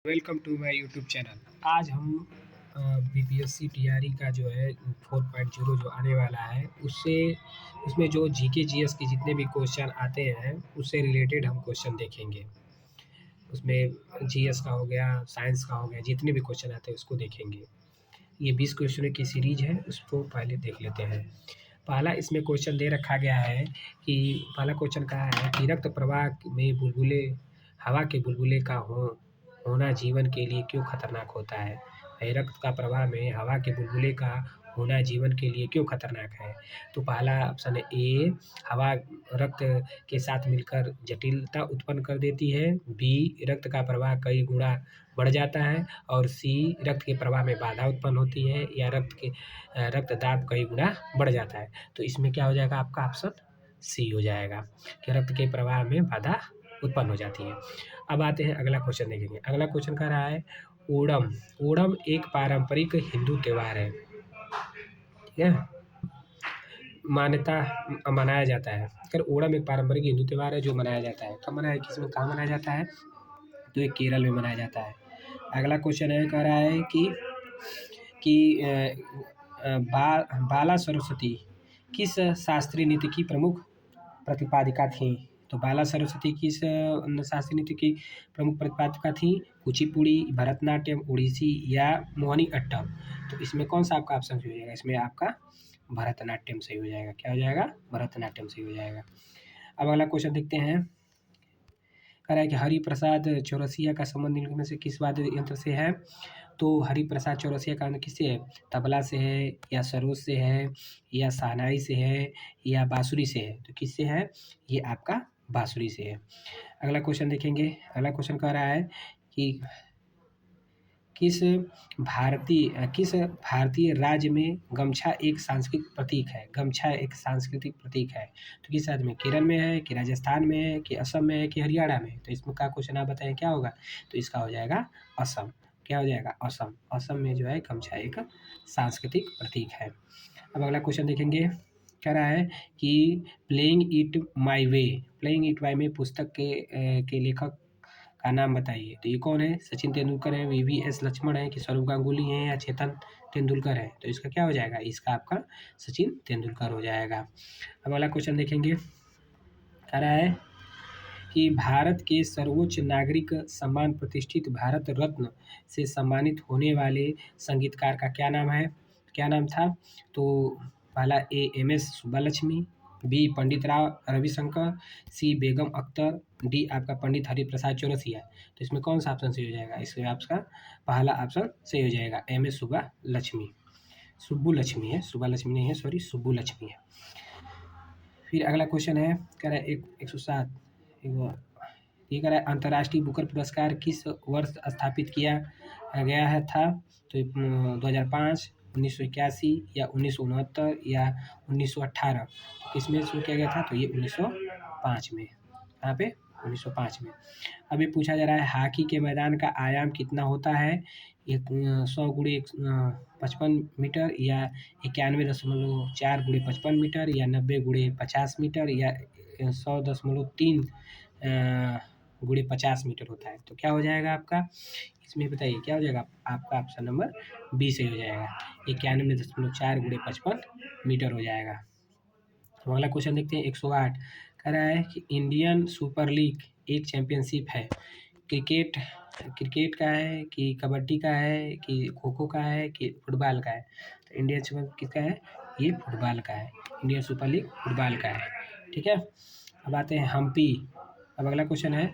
Welcome to my YouTube channel. आज हम BPSC TRE का जो है 4.0 जो आने वाला है उसमें जो जीके जीएस के जितने भी क्वेश्चन आते हैं उससे रिलेटेड हम क्वेश्चन देखेंगे। उसमें जीएस का हो गया, साइंस का हो गया, जितने भी क्वेश्चन आते हैं उसको देखेंगे। ये 20 क्वेश्चनों की सीरीज है, उसको पहले देख लेते हैं। पहला इसमें क्वेश्चन दे रखा गया है कि पहला क्वेश्चन कहा है कि रक्त प्रवाह में बुलबुले हवा के बुलबुले का होना जीवन के लिए क्यों खतरनाक होता है। रक्त का प्रवाह में हवा के बुलबुले का होना जीवन के लिए क्यों खतरनाक है। तो पहला ऑप्शन है ए, हवा रक्त के साथ मिलकर जटिलता उत्पन्न कर देती है। बी, रक्त का प्रवाह कई गुना बढ़ जाता है। और सी, रक्त के प्रवाह में बाधा उत्पन्न होती है या रक्त दाब कई गुना बढ़ जाता है। तो इसमें क्या हो जाएगा आपका ऑप्शन सी हो जाएगा कि रक्त के प्रवाह में बाधा उत्पन्न हो जाती है। अब आते हैं अगला क्वेश्चन देखेंगे। अगला क्वेश्चन कह रहा है ओणम। ओणम एक पारंपरिक हिंदू त्योहार है, ठीक है, मान्यता मनाया जाता है। अगर ओणम एक पारंपरिक हिंदू त्योहार है जो मनाया जाता है, कब मनाया, किसमें, कहाँ मनाया जाता है, तो ये केरल में मनाया जाता है। अगला क्वेश्चन है, कह रहा है कि बाला सरस्वती किस शास्त्रीय नृत्य की प्रमुख प्रतिपादिका थी। तो बाला सरस्वती किस शास्त्रीय नृत्य की प्रमुख प्रतिपादिका थी। कुचिपुड़ी, भरतनाट्यम, ओडिसी या मोहिनी अट्टम। तो इसमें कौन सा आपका ऑप्शन सही हो जाएगा। इसमें आपका भरतनाट्यम सही हो जाएगा। क्या हो जाएगा, भरतनाट्यम सही हो जाएगा। अब अगला क्वेश्चन देखते हैं। कह रहा है कि हरिप्रसाद चौरसिया का संबंध निम्न में से किस वाद्य यंत्र से है। तो हरिप्रसाद चौरसिया का किससे है, तबला से है या सरोद से है या शहनाई से है या बांसुरी से है। तो किससे है, ये आपका बांसुरी से है। अगला क्वेश्चन देखेंगे। अगला क्वेश्चन कह रहा है कि किस भारतीय राज्य में गमछा एक सांस्कृतिक प्रतीक है। गमछा एक सांस्कृतिक प्रतीक है। तो किस राज्य में, केरल में है कि राजस्थान में है कि असम में है कि हरियाणा में। तो इसमें का क्वेश्चन आप बताएं क्या होगा। तो इसका हो जाएगा असम। क्या हो जाएगा, असम। असम में जो है गमछा एक सांस्कृतिक प्रतीक है। अब अगला क्वेश्चन देखेंगे। कह रहा है कि प्लेइंग इट माई वे पुस्तक के लेखक का नाम बताइए। तो ये कौन है, सचिन तेंदुलकर है, वीवीएस लक्ष्मण है कि सौरव गांगुली है या चेतन तेंदुलकर है। तो इसका क्या हो जाएगा, इसका आपका सचिन तेंदुलकर हो जाएगा। अब अगला क्वेश्चन देखेंगे। कह रहा है कि भारत के सर्वोच्च नागरिक सम्मान प्रतिष्ठित भारत रत्न से सम्मानित होने वाले संगीतकार का क्या नाम था। तो पहला ए, एम एस सुब्बालक्ष्मी, बी, पंडित राव रविशंकर, सी, बेगम अख्तर, डी आपका पंडित हरिप्रसाद चौरसिया। तो इसमें कौन सा ऑप्शन सही हो जाएगा। इसमें आपका पहला ऑप्शन सही हो जाएगा, एम एस सुब्बुलक्ष्मी है, सुब्बालक्ष्मी नहीं है, सॉरी, सुब्बुलक्ष्मी है। फिर अगला क्वेश्चन है, कह रहा है 107, ये कह रहा है अंतर्राष्ट्रीय बुकर पुरस्कार किस वर्ष स्थापित किया गया है था। तो 2005, 1981 या 1969 या 1918। किसमें शुरू किया गया था, तो ये 1905 में। कहाँ पे, 1905 में। अब ये पूछा जा रहा है हॉकी के मैदान का आयाम कितना होता है। ये 100 गुणे 55 मीटर या 91.4 गुणे 55 मीटर या 90 गुणे 50 मीटर या 100.3 गुणे 50 मीटर होता है। तो क्या हो जाएगा आपका, इसमें बताइए क्या हो जाएगा। आपका ऑप्शन नंबर बी से हो जाएगा, 91.4 गुणे 55 मीटर हो जाएगा। तो अगला क्वेश्चन देखते हैं। 108 कह रहा है कि इंडियन सुपर लीग एक चैंपियनशिप है, क्रिकेट का है कि कबड्डी का है कि खो खो का है कि फुटबॉल का है। तो इंडियन सुपर किसका है, ये फुटबॉल का है। इंडियन सुपर लीग फुटबॉल का है, ठीक है। अब आते हैं हम्पी। अब अगला क्वेश्चन है,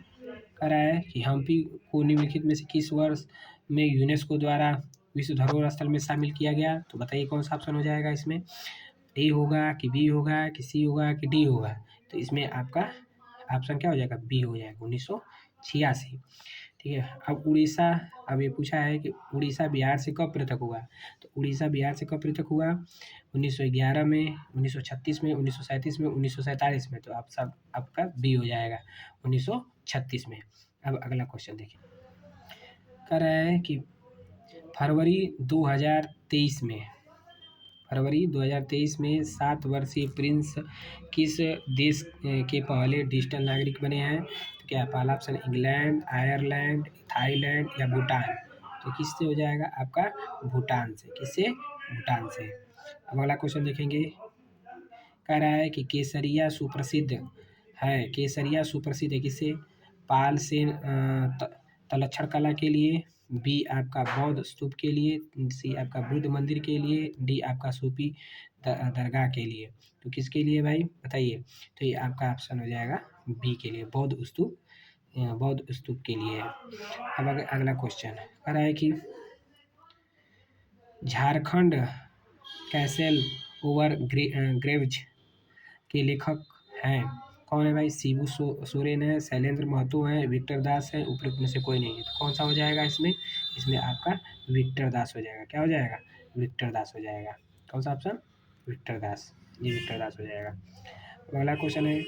कह रहा है कि हम्पी को निम्नलिखित में से किस वर्ष में यूनेस्को द्वारा विश्व धरोहर स्थल में शामिल किया गया। तो बताइए कौन सा ऑप्शन हो जाएगा। इसमें ए होगा कि बी होगा कि सी होगा कि डी होगा। तो इसमें आपका ऑप्शन क्या हो जाएगा, बी हो जाएगा, 1986, ठीक है। अब उड़ीसा, अब ये पूछा है कि उड़ीसा बिहार से कब पृथक हुआ। तो उड़ीसा बिहार से कब पृथक हुआ, 1911 में, 1936 में, 1937 में, 1947 में। तो आप सब आपका बी हो जाएगा, 1936 में। अब अगला क्वेश्चन देखिए। कह रहा है कि फरवरी 2023 में 7 वर्षीय प्रिंस किस देश के पहले डिजिटल नागरिक बने हैं। तो क्या पहला ऑप्शन इंग्लैंड, आयरलैंड, थाईलैंड या भूटान? तो किससे हो जाएगा आपका? भूटान से। किससे? भूटान से। अब अगला क्वेश्चन देखेंगे, कह रहा है कि केसरिया सुप्रसिद्ध है, केसरिया सुप्रसिद्ध है किससे? पाल सेन तलक्षण कला के लिए, बी आपका बौद्ध स्तूप के लिए, सी आपका बुद्ध मंदिर के लिए, डी आपका सूफी दरगाह के लिए। तो किसके लिए भाई बताइए? तो ये आपका ऑप्शन हो जाएगा बी के लिए, बौद्ध स्तूप, बौद्ध स्तूप के लिए। अब अगला क्वेश्चन कह रहा है कि झारखंड कैसल ओवर ग्रेव्ज के लेखक हैं? कौन है भाई? शिबू सोरेन है, शैलेंद्र महतो है, विक्टर दास है, उपरोक्त में से कोई नहीं है। तो कौन सा हो जाएगा इसमें? इसमें आपका विक्टर दास हो जाएगा। क्या हो जाएगा? विक्टर दास हो जाएगा। कौन सा ऑप्शन? विक्टर दास। ये विक्टर दास हो जाएगा। अगला क्वेश्चन है,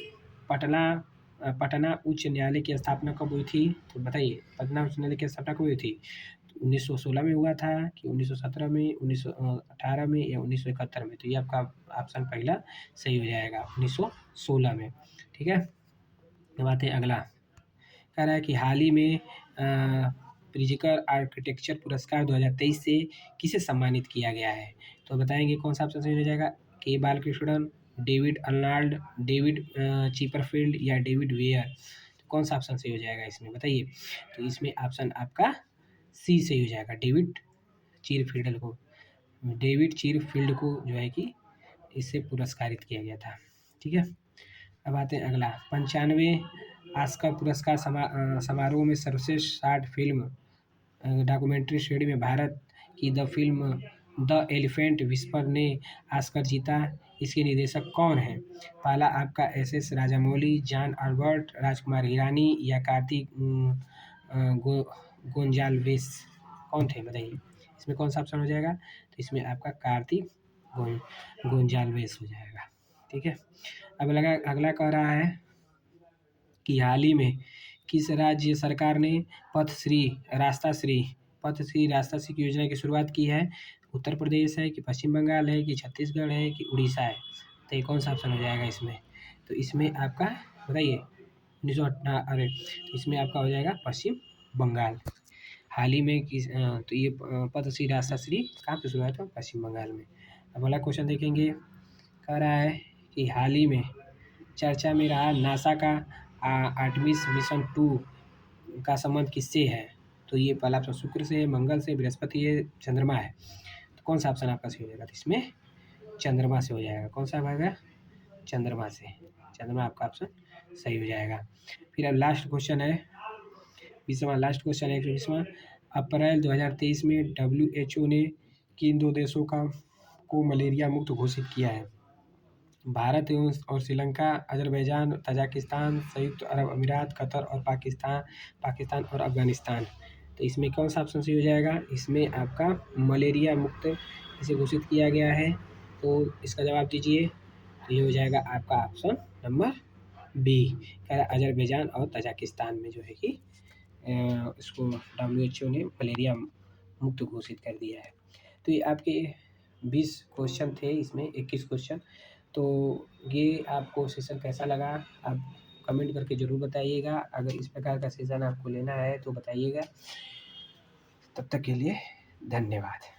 पटना उच्च न्यायालय की स्थापना कब हुई थी? तो बताइए, पटना उच्च न्यायालय की स्थापना कब हुई थी? 1916 में हुआ था कि 1917 में, 1918 में या 1971 में? तो ये आपका ऑप्शन पहला सही हो जाएगा, 1916 में। ठीक है। अब आते हैं अगला, कह रहा है कि हाल ही में प्रिजकर आर्किटेक्चर पुरस्कार 2023 से किसे सम्मानित किया गया है? तो बताएंगे कौन सा ऑप्शन सही हो जाएगा? के Balakrishnan, David Arnold, David Chipperfield या डेविड वेयर? तो कौन सा ऑप्शन सही हो जाएगा इसमें बताइए? तो इसमें ऑप्शन आपका सी सही हो जाएगा, डेविड चिरफील्ड को, डेविड चिरफील्ड को जो है कि इससे पुरस्कारित किया गया था। ठीक है। अब आते हैं अगला, 95वें ऑस्कर पुरस्कार समारोह में सर्वश्रेष्ठ शॉर्ट फिल्म डॉक्यूमेंट्री श्रेणी में भारत की the film the elephant whisper ने ऑस्कर जीता। इसके निर्देशक कौन हैं? पहला आपका S Rajamouli, John Albert, Rajkumar Hirani या कार्तिक गोंजाल्वेस? कौन थे बताइए? इसमें कौन सा ऑप्शन हो जाएगा? तो इसमें आपका कार्तिक गोंजाल्वेस हो जाएगा। ठीक है। अब अगला कह रहा है कि हाल ही में किस राज्य सरकार ने पथश्री रास्ता श्री की योजना की शुरुआत की है? उत्तर प्रदेश है कि पश्चिम बंगाल है कि छत्तीसगढ़ है कि उड़ीसा है? तो ये कौन सा ऑप्शन हो जाएगा इसमें? तो इसमें आपका बताइए, तो इसमें आपका हो जाएगा पश्चिम बंगाल। हाल ही में तो ये पथश्री रास्ता श्री कहाँ पे शुरुआत हुआ? पश्चिम बंगाल में। अब अगला क्वेश्चन देखेंगे, कह रहा है कि हाल ही में चर्चा में रहा नासा का आर्टेमिस मिशन 2 का संबंध किससे है? तो ये पहला ऑप्शन शुक्र से, मंगल से, बृहस्पति है, चंद्रमा है? तो कौन सा ऑप्शन आपका सही हो जाएगा? तो इसमें चंद्रमा से हो जाएगा। कौन सा भागा? चंद्रमा से। चंद्रमा आपका ऑप्शन सही हो जाएगा। फिर अब लास्ट क्वेश्चन है 20वां, लास्ट क्वेश्चन है 21वां, अप्रैल 2023 में WHO ने किन 2 देशों को मलेरिया मुक्त घोषित किया है? भारत एवं और श्रीलंका, अजरबैजान, तजाकिस्तान, संयुक्त अरब अमीरात, कतर और पाकिस्तान और अफगानिस्तान? तो इसमें कौन सा ऑप्शन सही हो जाएगा? इसमें आपका मलेरिया मुक्त इसे घोषित किया गया है। तो इसका जवाब दीजिए। तो ये हो जाएगा आपका ऑप्शन नंबर बी, कह रहा है अजरबैजान और तजाकिस्तान में जो है कि इसको WHO ने मलेरिया मुक्त घोषित कर दिया है। तो ये आपके 20 क्वेश्चन थे, इसमें 21 क्वेश्चन। तो ये आपको सेशन कैसा लगा आप कमेंट करके ज़रूर बताइएगा। अगर इस प्रकार का सेशन आपको लेना है तो बताइएगा। तब तक के लिए धन्यवाद।